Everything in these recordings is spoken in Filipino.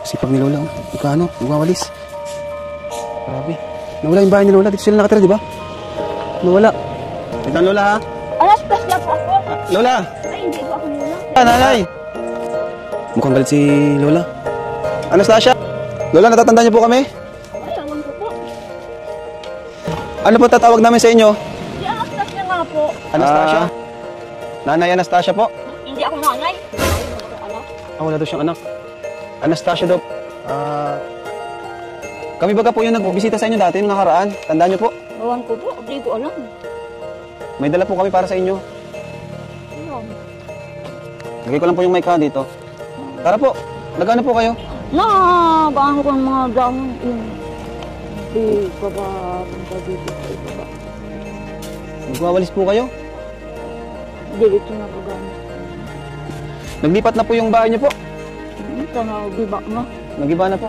Sipag ni Lola, oh. Ika ano, nagwawalis. Grabe. Nawala yung bahay ni Lola. Dito sila nakatira, di ba? Nawala. Ito Lola, ha? Alas, plus na po ako. Lola! Ay, hindi po ako Lola. Nanay! Mukhang galit si Lola. Anastasia! Lola, natatandaan niyo po kami? Ay, awan ko po. Ano po tatawag namin sa inyo? Si Anastasia nga po. Anastasia? Nanay Anastasia po? Hindi ako nanay. Wala daw siyang anak. Anastasia daw. Kami baga po yung nagbisita sa inyo dati nung nakaraan. Tandaan niyo po? Awan ko po. Hindi ko alam. May dala po kami para sa inyo. Ayan. Lagay ko lang po yung mic ha dito. Tara po. Nagano po kayo? Baano ko ng mga damang yun. Hindi ka ba punta dito sa iba ba? Nagwawalis po kayo? Dito na ba gamit? Naglipat na po yung bahay niyo po. Tanaw, giba na. Nagiba na po.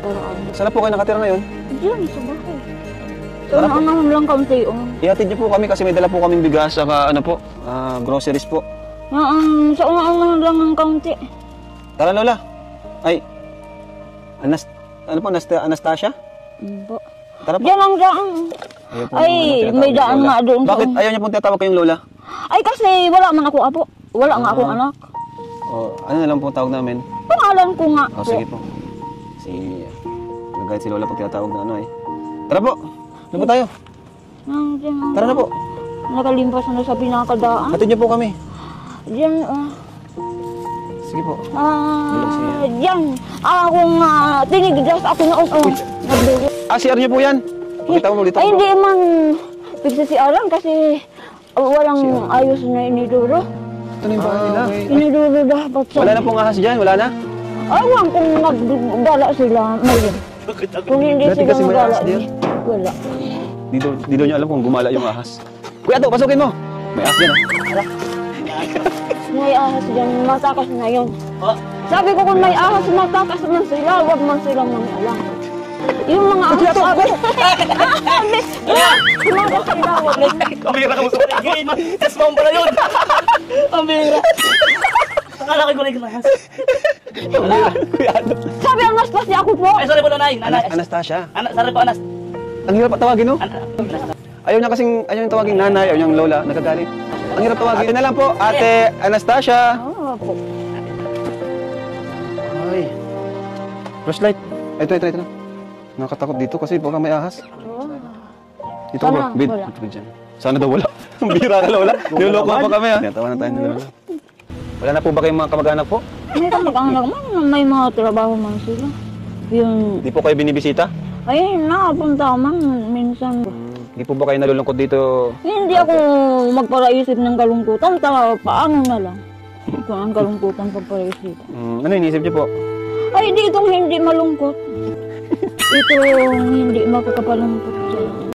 Paraan. Saan na po kayo nakatira ngayon? Diyan, sa bahay. Sana naman lang kaunti. Ihatid niyo po kami kasi may dala po kaming bigas saka ano po, groceries po. Sa unang lang ng kaunti. Tara Lola. Ay, ano po, Anastasia? Po. Tara po. Diyan ang daan. Ay, may daan nga doon. Bakit ayaw niyo pong tinatawag kayong Lola? Ay, kasi wala man ako apo. Wala nga akong anak. Ano na lang po tawag namin? Pangalan ko nga. Sige po. Nagayat si Lola pag tinatawag na ano eh. Tara po. Ano po tayo? Tara na po. Nakalimpas na sa pinakadaan. Hatid niyo po kami. Diyan, Sige po. diyan. Akong tinigdas ako na nagdulo. CR niyo po yan. Pakita mo dito. Ay, hindi man pigsa si Alan kasi walang ayos na iniduro. Ito na yung bahay nila. Iniduro dapat sa... Wala na pong ahas dyan? Wala na? Awan kung nagdala sila, mayroon. Kung hindi Dati sila kasi may nagdala, ahas din. wala. Di daw niya alam kung gumala yung ahas. Kuya to, pasukin mo. May ahas dyan ah. May ahas dyan, matakas na yun. Sabi ko kung may ahas, matakas man sila, huwag man sila mangalang. Yung mga ahas sabi, sumakas sila, huwag lang. Pambira ka mo sa pagiging. Yes, ma'am pala yun. Pambira. Akala ko yung ahas. Sabi Anastasia ako po. Ay, sorry po, nanay. Anastasia. Sorry po, Anas. Ang hirap tawagin no? Ayaw niya kasing, ayaw niya tawagin nanay, ayaw niyang lola, nagagalit. Ang hirap tawagin. Ate na lang po, Ate Anastasia. Oo po. Ay. Flashlight. Ito. Nakatakot dito kasi baka may ahas. Dito ko ba? Wala. Sana daw wala. Ang bira ka lola. Niloloko pa kami ha. Tinatawa na tayo ni lola. Wala na po ba kayong mga kamag-anak po? May kamag-anak man, may mga trabaho man sila. Yung, Di po kayo binibisita? ay, nakapunta man minsan. Di po ba kayo nalulungkot dito? Hindi ako magparaisip ng kalungkutan, paano na lang. Kung ang kalungkutan pagparaisip. Ano iniisip niyo po? Ay, di itong hindi malungkot. Ito hindi mapagkapalungkot.